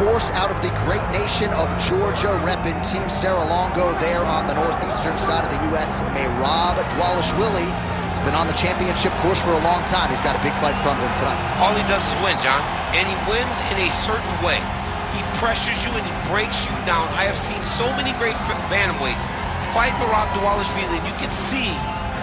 force out of the great nation of Georgia, repping Team Serra-Longo there on the northeastern side of the U.S. Merab Dvalishvili has been on the championship course for a long time. He's got a big fight in front of him tonight. All he does is win, John, and he wins in a certain way. He pressures you and he breaks you down. I have seen so many great bantamweights fight Merab Dvalishvili, and you can see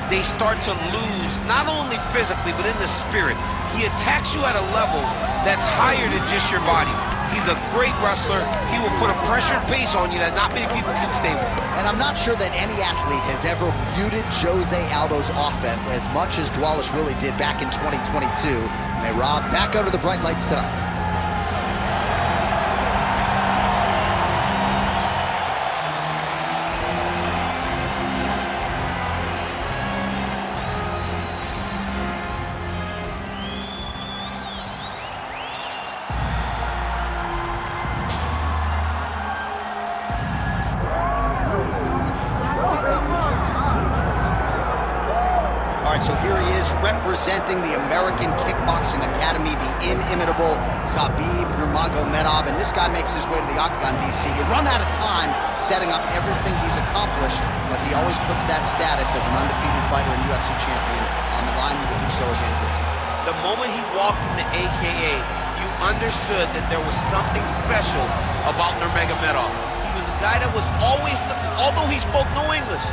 they start to lose, not only physically, but in the spirit. He attacks you at a level that's higher than just your body. He's a great wrestler. He will put a pressured pace on you that not many people can stay with. And I'm not sure that any athlete has ever muted Jose Aldo's offense as much as Dvalishvili did back in 2022. Merab back under the bright lights tonight. So here he is representing the American Kickboxing Academy, the inimitable Khabib Nurmagomedov, and this guy makes his way to the Octagon, DC. You run out of time setting up everything he's accomplished, but he always puts that status as an undefeated fighter and UFC champion on the line. He will do so again here tonight. The moment he walked in the AKA, you understood that there was something special about Nurmagomedov. He was a guy that was always listening, although he spoke no English.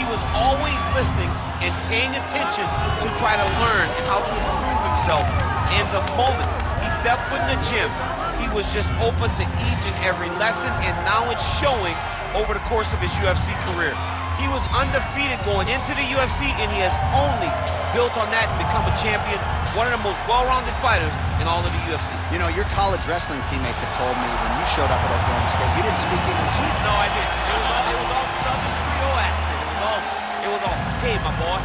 He was always listening and paying attention to try to learn and how to improve himself. And the moment he stepped foot in the gym, he was just open to each and every lesson, and now it's showing over the course of his UFC career. He was undefeated going into the UFC, and he has only built on that and become a champion, one of the most well-rounded fighters in all of the UFC. You know, your college wrestling teammates have told me when you showed up at Oklahoma State, you didn't speak English either. No, I didn't. It was all Southern Creole accent. It was all, hey, my boy.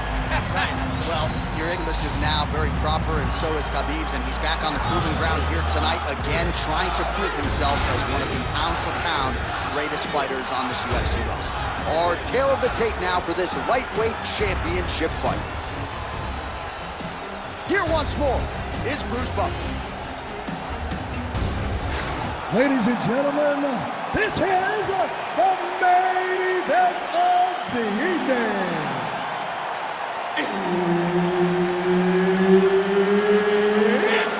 Right. Well, your English is now very proper, and so is Khabib's, and he's back on the proving ground here tonight, again trying to prove himself as one of the pound-for-pound greatest fighters on this UFC roster. Our tail of the tape now for this lightweight championship fight. Here once more is Bruce Buffer. Ladies and gentlemen, this is the main event of the evening. It's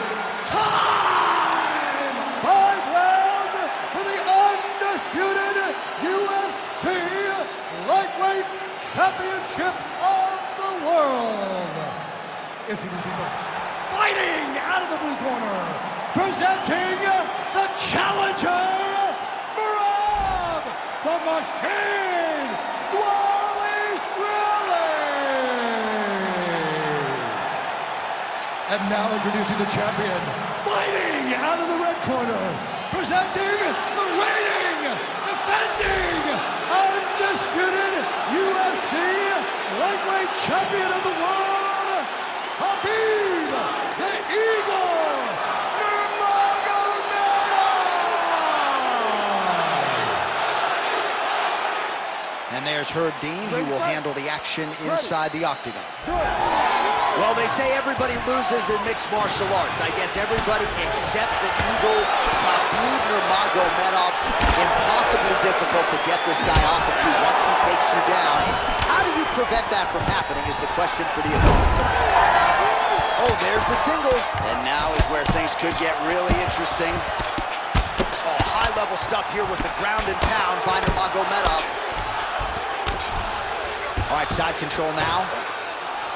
time! 5 rounds for the undisputed UFC Lightweight Championship of the world. Introducing first, fighting out of the blue corner, presenting the challenger, Merab the Machine Dvalishvili. And now introducing the champion, fighting out of the red corner, presenting the reigning, defending, undisputed UFC Lightweight Champion of the world, Khabib the Eagle Nurmagomedov. And there's Herb Dean. He will handle the action inside the octagon. Well, they say everybody loses in mixed martial arts. I guess everybody except the Eagle, Khabib Nurmagomedov. Impossibly difficult to get this guy off of you once he takes you down. How do you prevent that from happening is the question for the opponent tonight. Oh, there's the single. And now is where things could get really interesting. Oh, high-level stuff here with the ground and pound by Nurmagomedov. All right, side control now.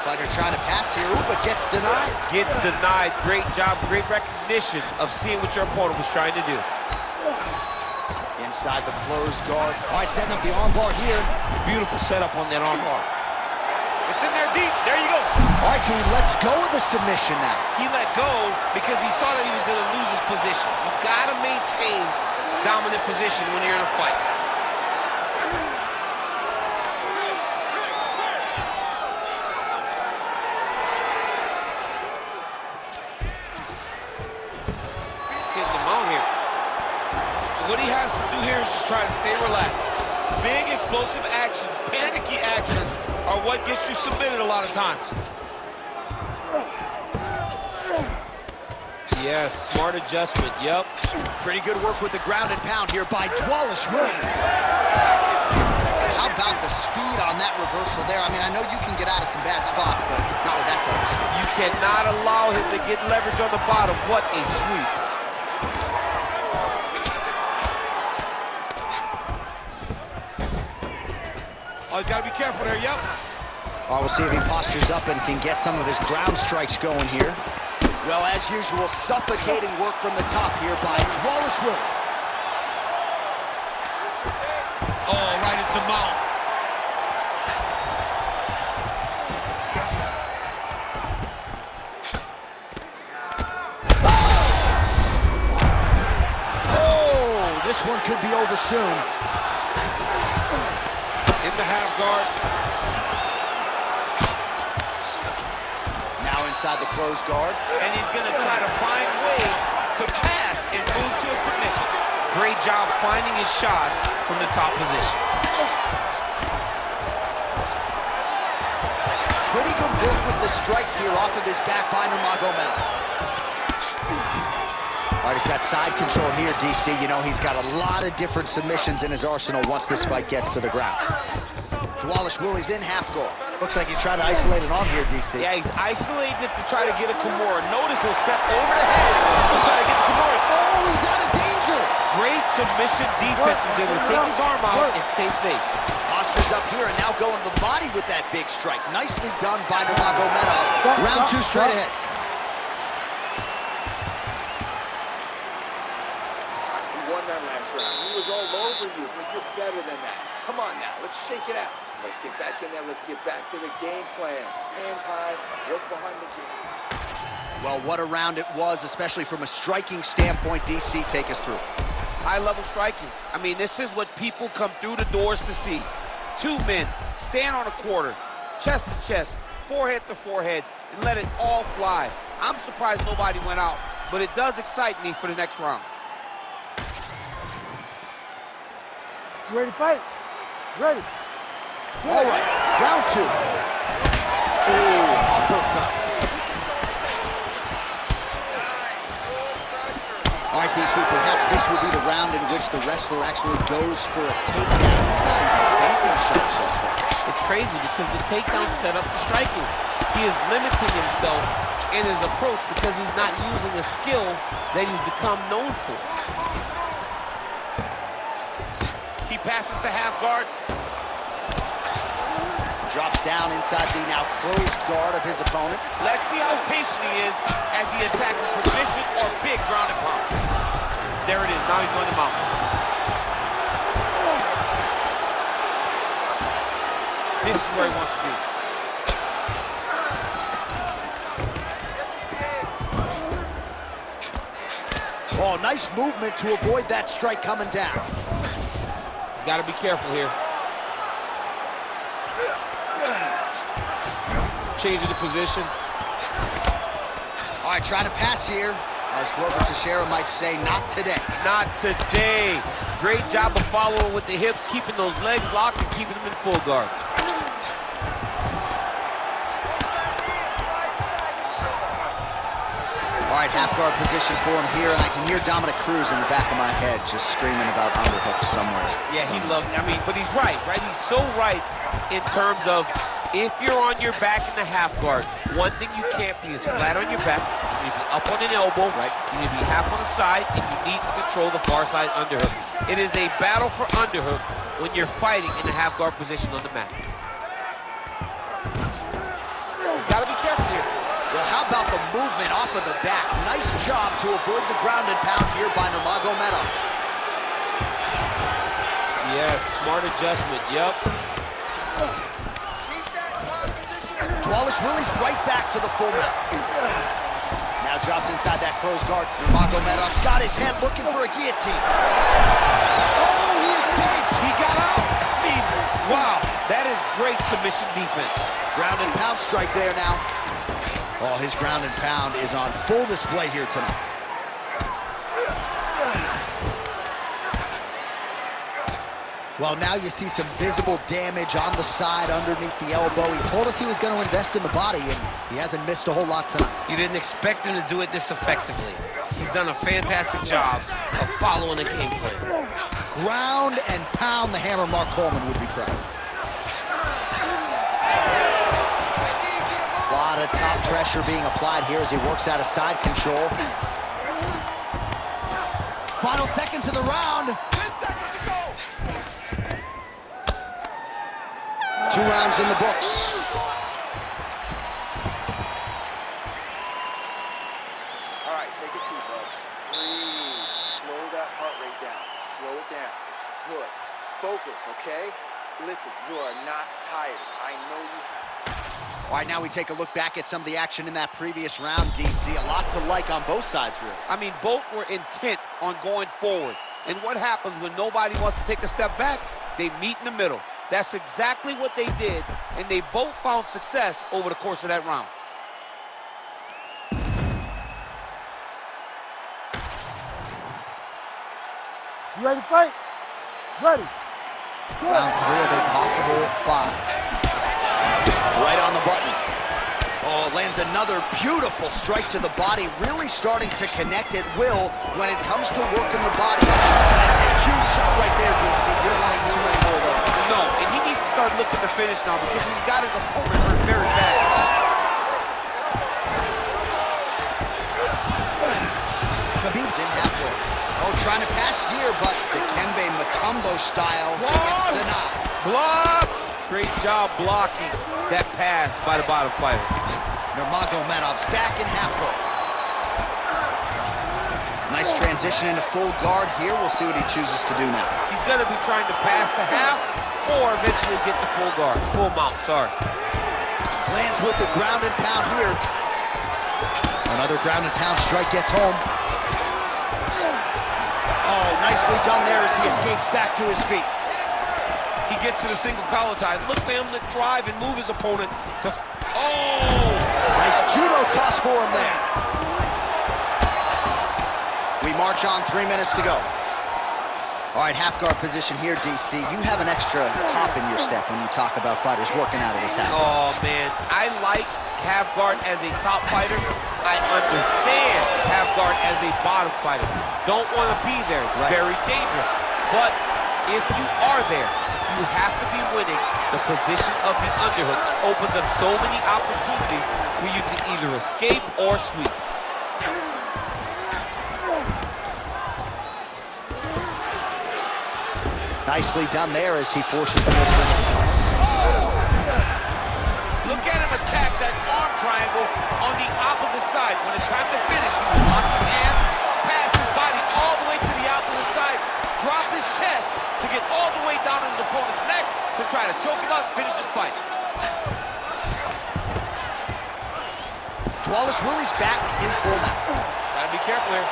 Fighter trying to pass here, but gets denied. Gets denied. Great job, great recognition of seeing what your opponent was trying to do. Inside the closed guard. All right, setting up the armbar here. Beautiful setup on that armbar. It's in there deep. There you go. All right, so he lets go of the submission now. He let go because he saw that he was going to lose his position. You got to maintain dominant position when you're in a fight. What he has to do here is just try to stay relaxed. Big explosive actions, panicky actions are what gets you submitted a lot of times. Yes, smart adjustment, yep. Pretty good work with the ground and pound here by Dvalishvili. How about the speed on that reversal there? I mean, I know you can get out of some bad spots, but not with that type of speed. You cannot allow him to get leverage on the bottom. What a sweep. Oh, he's got to be careful there, yep. Oh, we'll see if he postures up and can get some of his ground strikes going here. Well, as usual, suffocating work from the top here by Dvalishvili. Oh, right into mount. Oh, this one could be over soon. In the half guard. Now inside the closed guard. And he's going to try to find ways to pass and move to a submission. Great job finding his shots from the top position. Pretty good work with the strikes here off of his back by Nurmagomedov. All right, he's got side control here, DC. You know, he's got a lot of different submissions in his arsenal once this fight gets to the ground. Dvalishvili's in half guard. Looks like he's trying to isolate an arm here, DC. Yeah, he's isolating it to try to get a Kimura. Notice he'll step over the head to try to get the Kimura. Oh, he's out of danger! Great submission defense. He's able to take his arm out and stay safe. Posture's up here and now going to the body with that big strike. Nicely done by Nurmagomedov. Round two straight ahead. That last round. He was all over you, but you're better than that. Come on now, let's shake it out. Let's get back in there. Let's get back to the game plan. Hands high, work behind the game. Well, what a round it was, especially from a striking standpoint. DC, take us through. High-level striking. I mean, this is what people come through the doors to see. Two men stand on a quarter, chest to chest, forehead to forehead, and let it all fly. I'm surprised nobody went out, but it does excite me for the next round. You ready to fight? Ready. All right, round two. Oh, uppercut. All right, DC, perhaps this will be the round in which the wrestler actually goes for a takedown. He's not even feinting shots thus far. It's crazy because the takedown set up the striking. He is limiting himself in his approach because he's not using a skill that he's become known for. He passes to half guard. Drops down inside the now closed guard of his opponent. Let's see how patient he is as he attacks a submission or big ground and pound. There it is. Now he's going to mount. This is where he wants to be. Oh, nice movement to avoid that strike coming down. He's got to be careful here. Changing the position. All right, trying to pass here. As Glover Teixeira might say, not today. Not today. Great job of following with the hips, keeping those legs locked and keeping them in full guard. All right, half guard position for him here, and I can hear Dominic Cruz in the back of my head just screaming about underhooks somewhere. Yeah, he loved, I mean, but he's right? He's so right in terms of if you're on your back in the half guard, one thing you can't be is flat on your back. You need to be up on an elbow. Right. You need to be half on the side, and you need to control the far side underhook. It is a battle for underhook when you're fighting in the half guard position on the mat. He's got to be careful here. Well, how about the movement off of the back? Nice job to avoid the ground and pound here by Nurmagomedov. Yes, smart adjustment, yep. Dvalishvili's right back to the full mount. Now drops inside that closed guard. Nurmagomedov's got his head looking for a guillotine. Oh, he escapes. He got out. I mean, wow, that is great submission defense. Ground and pound strike there now. Oh, his ground and pound is on full display here tonight. Well, now you see some visible damage on the side underneath the elbow. He told us he was going to invest in the body, and he hasn't missed a whole lot tonight. You didn't expect him to do it this effectively. He's done a fantastic job of following the game plan. Ground and pound, the hammer. Mark Coleman would be proud. A lot of top pressure being applied here as he works out of side control. Final seconds of the round. 2 rounds in the books. All right, take a seat, bud. Breathe. Slow that heart rate down. Slow it down. Good. Focus, okay? Listen, you are not tired. I know you. All right, now we take a look back at some of the action in that previous round, DC. A lot to like on both sides, really. I mean, both were intent on going forward. And what happens when nobody wants to take a step back? They meet in the middle. That's exactly what they did, and they both found success over the course of that round. You ready to fight? Ready. Round 3 of a possible 5. Right on the button. Oh, lands another beautiful strike to the body, really starting to connect at will when it comes to working the body. That's a huge shot right there, DC. You don't want to eat too many more of those. No, and he needs to start looking to finish now because he's got his opponent hurt very bad. Khabib's in half court. Oh, trying to pass here, but Dikembe Mutombo style gets denied. Blocked! Great job blocking that pass by the bottom fighter. Nurmagomedov's back in half court. Nice transition into full guard here. We'll see what he chooses to do now. He's going to be trying to pass to half or eventually get to full guard. Full mount, sorry. Lands with the ground and pound here. Another ground and pound strike gets home. Oh, nicely done there as he escapes back to his feet. He gets to the single collar tie. Look for him to drive and move his opponent to... Oh! Nice judo toss for him there. We march on, 3 minutes to go. All right, half guard position here, DC. You have an extra hop in your step when you talk about fighters working out of this half. Oh, man. I like half guard as a top fighter. I understand half guard as a bottom fighter. Don't want to be there. It's very dangerous. But if you are there, you have to be winning. The position of the underhook opens up so many opportunities for you to either escape or sweep. Nicely done there as he forces the mismatch. Look at him attack that arm triangle on the opposite side. When it's time to finish, he will lock his hands, pass his body all the way to the opposite side, drop his chest to get all the way down to his opponent's neck to try to choke him out and finish the fight. Dvalishvili's back in full mount. Gotta be careful here.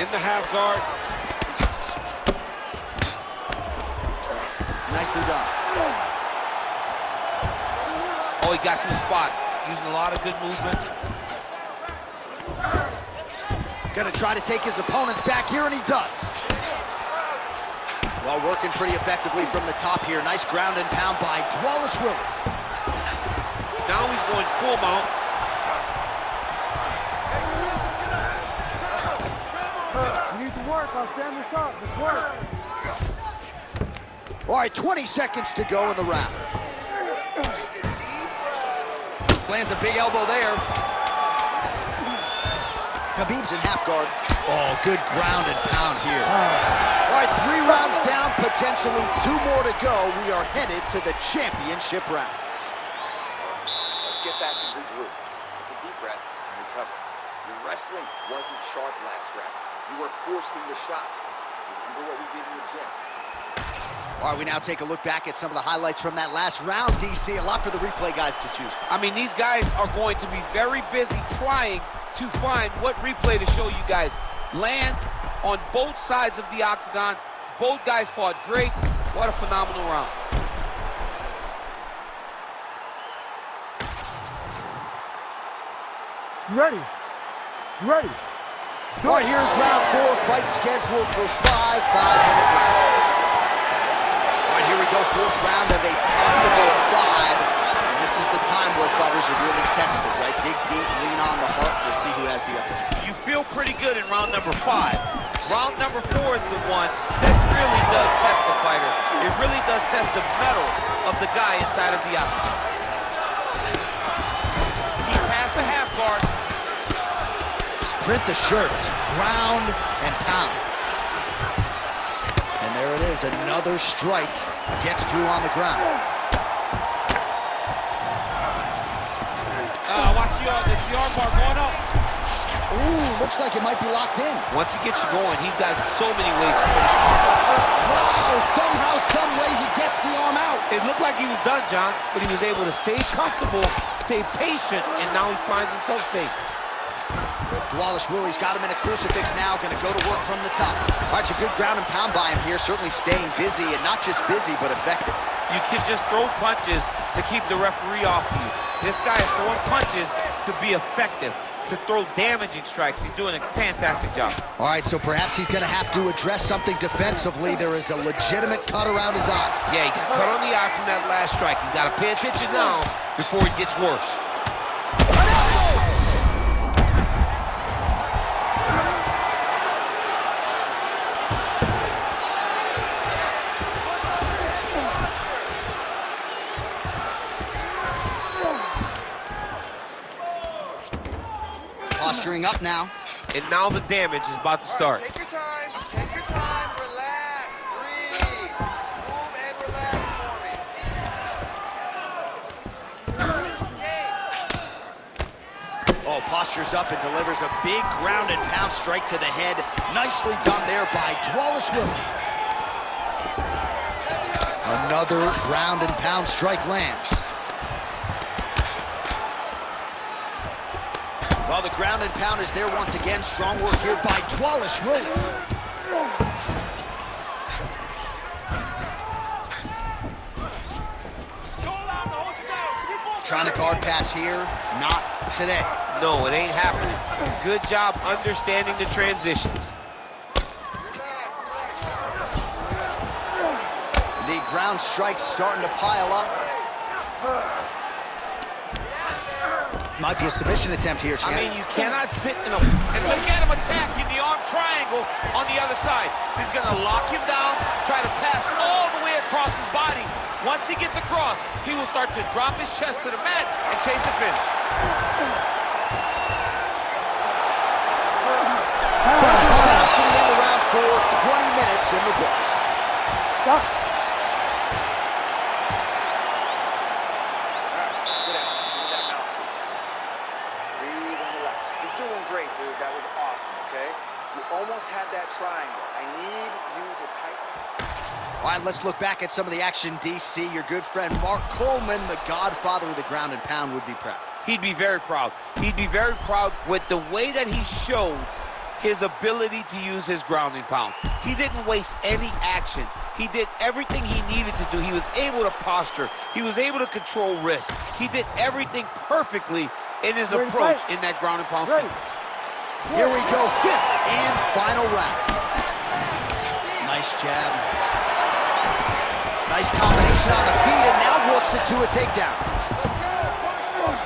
In the half guard. Nicely done. Oh, he got to the spot. Using a lot of good movement. Gonna try to take his opponents back here, and he does. Well, working pretty effectively from the top here. Nice ground and pound by Dvalishvili. Now he's going full mount. You need to work. I'll stand this up. Just work. All right, 20 seconds to go in the round. Lands a big elbow there. Khabib's in half guard. Oh, good ground and pound here. All right, 3 rounds down, potentially 2 more to go. We are headed to the championship rounds. Let's get back and regroup. Take a deep breath and recover. Your wrestling wasn't sharp last round. You were forcing the shots. Remember what we did in the gym. All right, we now take a look back at some of the highlights from that last round, DC. A lot for the replay guys to choose from. I mean, these guys are going to be very busy trying to find what replay to show you guys. Lands on both sides of the octagon. Both guys fought great. What a phenomenal round. You ready? You ready? All right, here's round 4, fight scheduled for 5 5-minute rounds. All right, here we go, 4th round of a possible 5. And this is the time where fighters are really tested, right? Dig deep, lean on the heart. We'll see who has the upper hand. You feel pretty good in round number 5. Round number 4 is the one that really does test the fighter. It really does test the mettle of the guy inside of the octagon. He passed the half guard. Print the shirts, ground and pound. And there it is, another strike. Gets through on the ground. Watch the arm bar going up. Ooh, looks like it might be locked in. Once he gets you going, he's got so many ways to finish. Wow, somehow, some way he gets the arm out. It looked like he was done, John, but he was able to stay comfortable, stay patient, and now he finds himself safe. Dvalishvili's got him in a crucifix now, gonna go to work from the top. All right, it's a good ground and pound by him here, certainly staying busy, and not just busy, but effective. You can just throw punches to keep the referee off of you. This guy is throwing punches to be effective, to throw damaging strikes. He's doing a fantastic job. All right, so perhaps he's gonna have to address something defensively. There is a legitimate cut around his eye. Yeah, he got cut on the eye from that last strike. He's got to pay attention now before it gets worse. Posturing up now. And now the damage is about to start. Take your time, relax, breathe. Move and relax for me. Oh, postures up and delivers a big ground and pound strike to the head. Nicely done there by Dvalishvili. Another ground and pound strike lands. Well, the ground and pound is there once again. Strong work here by Dvalishvili. Trying to guard pass here, not today. No, it ain't happening. Good job understanding the transitions. The ground strikes starting to pile up. Might be a submission attempt here, Chan. I mean, you cannot sit and look at him attacking the arm triangle on the other side. He's gonna lock him down, try to pass all the way across his body. Once he gets across, he will start to drop his chest to the mat and chase the finish. Buzzer sounds for the end of round 4, 20 minutes in the books. Stop. Sit down. Give me that mouthpiece. Breathe and relax. You're doing great, dude. That was awesome, okay? You almost had that triangle. I need you to tighten. All right, let's look back at some of the action, DC. Your good friend Mark Coleman, the godfather of the ground and pound, would be proud. He'd be very proud. He'd be very proud with the way that he showed his ability to use his ground and pound. He didn't waste any action. He did everything he needed to do. He was able to posture. He was able to control risk. He did everything perfectly in his approach in that ground and pound sequence. Here we go, 5th and final round. Nice jab. Nice combination on the feet, and now works it to a takedown. Let's go. Push.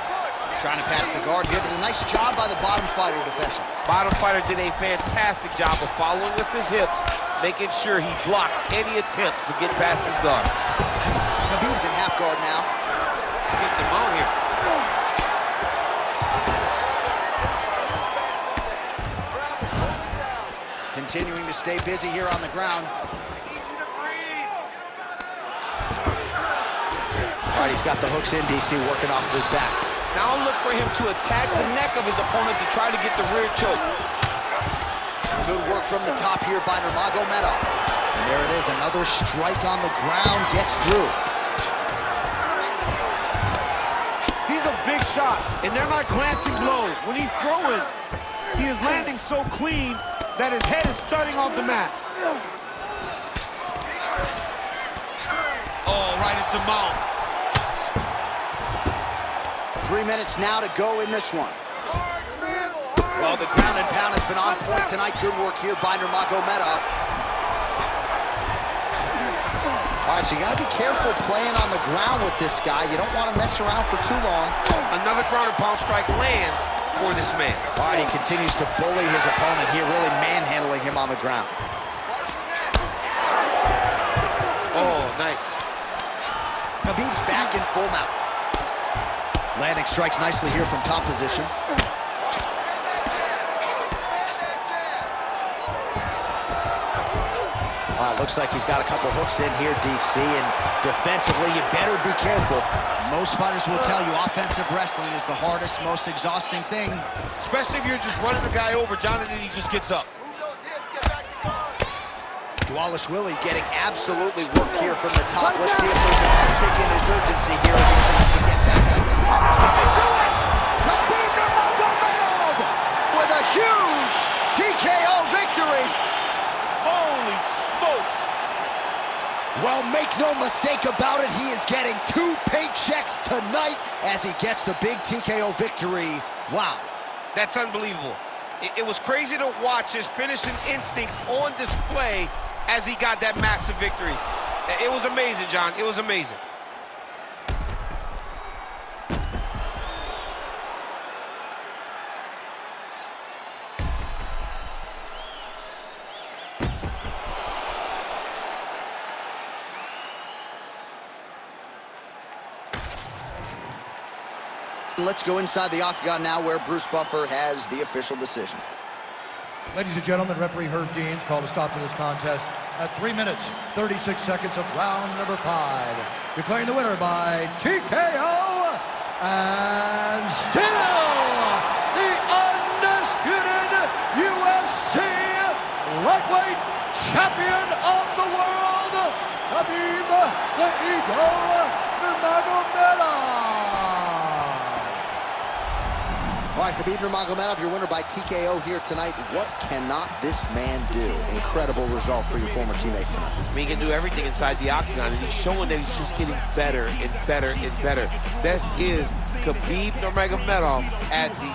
Trying to pass the guard here, but a nice job by the bottom fighter defensively. Bottom fighter did a fantastic job of following with his hips, making sure he blocked any attempt to get past his guard. Khabib's in half guard now. Keep them out here. Continuing to stay busy here on the ground. All right, he's got the hooks in, DC, working off of his back. Now look for him to attack the neck of his opponent to try to get the rear choke. Good work from the top here by Nurmagomedov. And there it is, another strike on the ground, gets through. He's a big shot, and they're not glancing blows. When he's throwing, he is landing so clean that his head is starting off the mat. Oh, right into mount. 3 minutes now to go in this one. Well, the ground and pound has been on point tonight. Good work here by Nurmagomedov. All right, so you got to be careful playing on the ground with this guy. You don't want to mess around for too long. Another ground and pound strike lands for this man. All right, he continues to bully his opponent here, really manhandling him on the ground. Oh, nice. Khabib's back in full mount. Landing strikes nicely here from top position. Looks like he's got a couple hooks in here, DC, and defensively, you better be careful. Most fighters will tell you offensive wrestling is the hardest, most exhausting thing. Especially if you're just running the guy over, Jonathan, he just gets up. Dvalishvili getting absolutely worked here from the top. Let's see if there's an uptick in his urgency here as he tries to get back up. He's gonna do it! Khabib Nurmagomedov! With a huge TKO victory! Holy smokes! Well, make no mistake about it, he is getting 2 paychecks tonight as he gets the big TKO victory. Wow. That's unbelievable. It was crazy to watch his finishing instincts on display as he got that massive victory. It was amazing, John. It was amazing. Let's go inside the octagon now where Bruce Buffer has the official decision. Ladies and gentlemen, referee Herb Deans called a stop to this contest at 3 minutes, 36 seconds of round number 5. Declaring the winner by TKO, and still the undisputed UFC lightweight champion of the world, Khabib the Eagle Nurmagomedov. All right, Khabib Nurmagomedov, your winner by TKO here tonight. What cannot this man do? Incredible result for your former teammate tonight. I mean, he can do everything inside the octagon, and he's showing that he's just getting better and better and better. This is Khabib Nurmagomedov at the